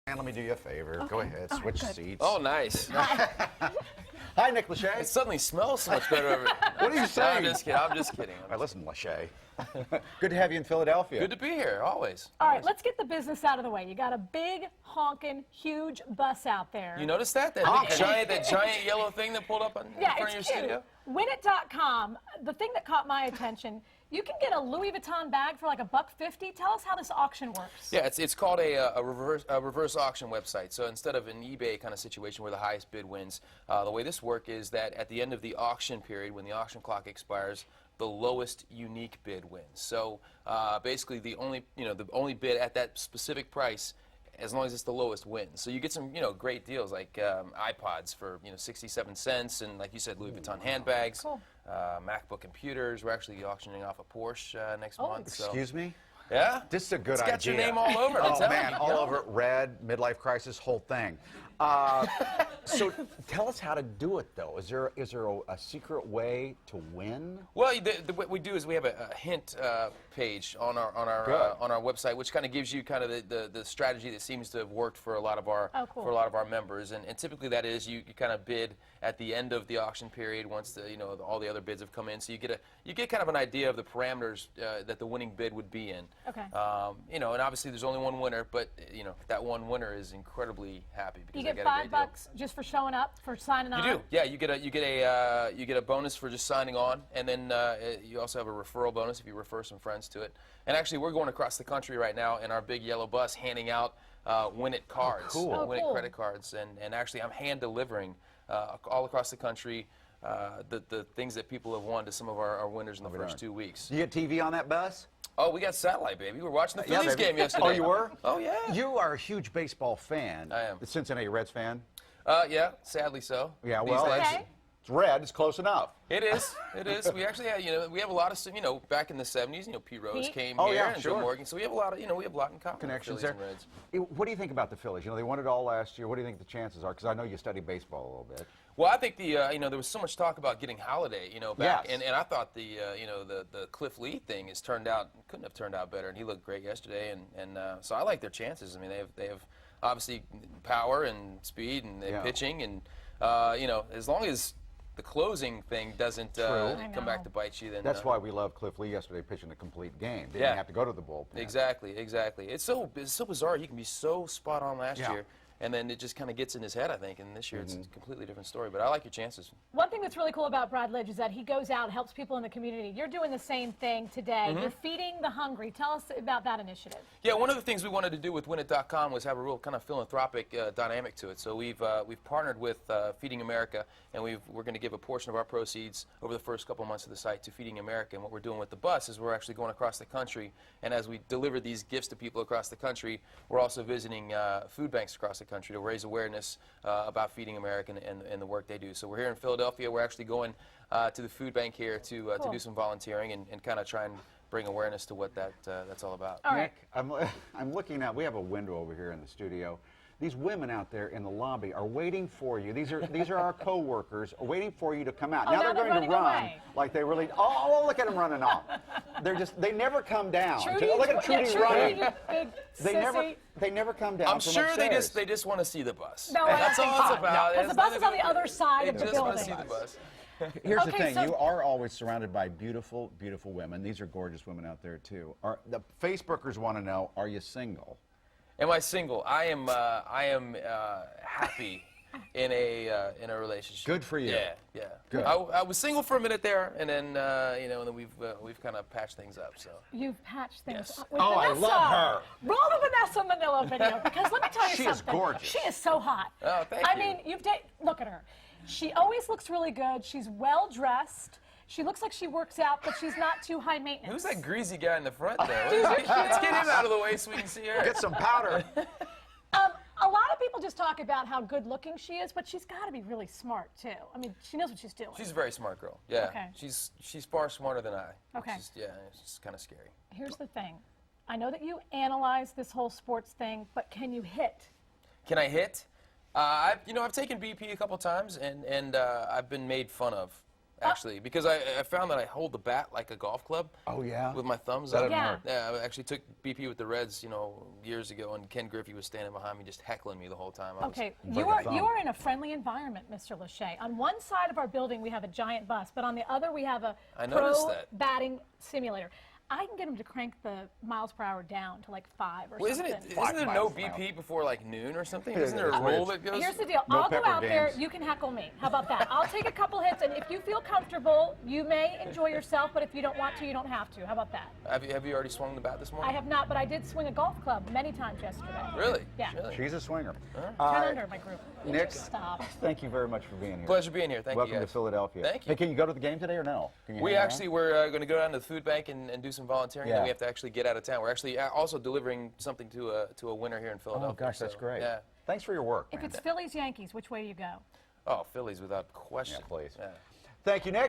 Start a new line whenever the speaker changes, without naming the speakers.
And let me do you a favor. Go ahead, switch seats.
Oh, nice.
Hi, Nick Lachey.
It suddenly smells so much better over here.
What are you saying?
I'm just kidding.
All right, listen, Lachey. Good to have you in Philadelphia.
Good to be here, always.
All right, let's get the business out of the way. You got a big, honking, huge bus out there.
You noticed that? That giant yellow thing that pulled up in front of your studio?
Winnit.com, the thing that caught my attention, you can get a Louis Vuitton bag for like $1.50. Tell us how this auction works.
Yeah, it's called a reverse auction website. So instead of an eBay kind of situation where the highest bid wins, the way this works is that at the end of the auction period, when the auction clock expires, the lowest unique bid wins. So basically, the only bid at that specific price, as long as it's the lowest, wins. So you get some great deals like iPods for 67 cents, and like you said, Louis Vuitton handbags,
Cool.
MacBook computers. We're actually auctioning off a Porsche next month.
Excuse me?
Yeah?
This is a good idea.
It's got your name all over it.
Oh, man, all over it. Red, midlife crisis, whole thing. So tell us how to do it, though. Is there a secret way to win?
Well, what we do is we have a hint page on our website, which kind of gives you kind of the strategy that seems to have worked for a lot of our for a lot of our members, and typically that is you kind of bid at the end of the auction period once all the other bids have come in, so you get kind of an idea of the parameters that the winning bid would be in.
Okay.
And obviously there's only one winner, but that one winner is incredibly happy because
you get $5 just for showing up, for signing on.
You do, yeah. You get a bonus for just signing on, and then you also have a referral bonus if you refer some friends to it. And actually, we're going across the country right now in our big yellow bus, handing out Winnit cards,
cool.
Winnit credit cards, and actually, I'm hand delivering all across the country the things that people have won to some of our winners in the first 2 weeks.
Do you get TV on that bus?
Oh, we got satellite, baby. We were watching the Phillies game yesterday.
Oh, you were?
Oh, yeah.
You are a huge baseball fan.
I am.
The Cincinnati Reds fan?
Yeah, sadly so.
Yeah, well,
Okay.
it's red. It's close enough.
It is. It is. We actually have, we have a lot of, back in the 70s, Pete Rose
Pete?
came
Oh,
here,
yeah,
and
sure.
Joe Morgan. So we have a lot of, we have a lot in common.
Connections
Phillies
there.
and Reds.
What do you think about the Phillies? They won it all last year. What do you think the chances are? Because I know you study baseball a little bit.
Well, I think there was so much talk about getting Holiday, back,
Yes.
and I thought the Cliff Lee thing couldn't have turned out better, and he looked great yesterday, and so I like their chances. I mean, they have obviously power and speed, and they're pitching, and as long as the closing thing doesn't come back to bite you, then
That's why we love Cliff Lee yesterday pitching a complete game. Didn't have to go to the bullpen.
Exactly. It's so bizarre. He can be so spot on last year. And then it just kind of gets in his head, I think. And this year it's a completely different story. But I like your chances.
One thing that's really cool about Brad Lidge is that he goes out and helps people in the community. You're doing the same thing today. You're feeding the hungry. Tell us about that initiative.
Yeah, one of the things we wanted to do with Winnit.com was have a real kind of philanthropic dynamic to it. So we've partnered with Feeding America, and we're going to give a portion of our proceeds over the first couple months of the site to Feeding America. And what we're doing with the bus is we're actually going across the country, and as we deliver these gifts to people across the country, we're also visiting food banks across the country to raise awareness about Feeding America and the work they do. So we're here in Philadelphia. We're actually going to the food bank here to do some volunteering and kind of try and bring awareness to what that's all about.
All right.
Nick, I'm looking out. We have a window over here in the studio. These women out there in the lobby are waiting for you. These are our co-workers waiting for you to come out.
Oh,
now
now
they're going to run
away.
like they really. Oh, look at them running off. They never come down.
Trudy,
Look at Trudy running.
you big
they never come down.
I'm
from
sure
upstairs.
they just want to see the bus.
No,
that's all it's about.
Because the bus is on the other side of the
They
building.
just want to see the bus.
Here's the
Okay,
thing:
so-
you are always surrounded by beautiful, beautiful women. These are gorgeous women out there too. The Facebookers want to know: are you single?
Am I single? I am happy in a relationship.
Good for you.
Yeah.
Good.
I was single for a minute there, and then and then we've kind of patched things up. So
You've patched things
Yes.
up with
Oh, I
Vanessa.
love her.
Roll the Vanessa Manila video, because let me tell you
She is
something.
gorgeous.
She is so hot.
Oh, thank
I
you.
mean, look at her. She always looks really good. She's well dressed. She looks like she works out, but she's not too high maintenance.
who's that greasy guy in the front there? Let's get him out of the way so we can see her.
Get some powder.
A lot of people just talk about how good looking she is, but she's got to be really smart too. I mean, she knows what she's doing.
She's a very smart girl. Yeah.
Okay.
She's far smarter than I.
Okay.
It's just kind of scary.
Here's the thing. I know that you analyze this whole sports thing, but can you hit?
Can I hit? I've taken BP a couple times, and I've been made fun of actually, because I found that I hold the bat like a golf club.
Oh, yeah?
With my thumbs
That
up.
doesn't
hurt.
Yeah, I actually took BP with the Reds, years ago, and Ken Griffey was standing behind me just heckling me the whole time.
Okay,
Break
you
a
are
thumb.
you are in a friendly environment, Mr. Lachey. On one side of our building, we have a giant bus, but on the other, we have a
I noticed
pro
that.
batting simulator. I can get him to crank the miles per hour down to like 5 or
Well,
something.
isn't there no
miles per hour.
BP before like noon or something?
Yeah,
Isn't there a
it's
rule
weird.
that goes?
Here's the deal.
No
I'll go
pepper
out there.
games.
You can heckle me. How about that? I'll take a couple hits, and if you feel comfortable, you may enjoy yourself. But if you don't want to, you don't have to. How about that?
Have you already swung the bat this
I
morning?
have not, but I did swing a golf club many times yesterday.
Really?
Yeah.
Really?
She's a swinger.
10 under my group.
Nick,
Stop.
thank you very much for being here.
Pleasure being here. Thank
Welcome
you
to
guys.
Philadelphia.
Thank you.
Hey, can you go to the game today or no? Can you
We
hang
actually were going to go down to the food bank and do some volunteering.
Yeah.
Then we have to actually get out of town. We're actually also delivering something to a winner here in
around?
Philadelphia.
Oh, gosh, that's
so,
great.
Yeah.
Thanks for your work,
If
man.
it's Phillies Yankees, which way do you go?
Oh, Phillies without question.
Yeah, please.
Yeah.
Thank you, Nick.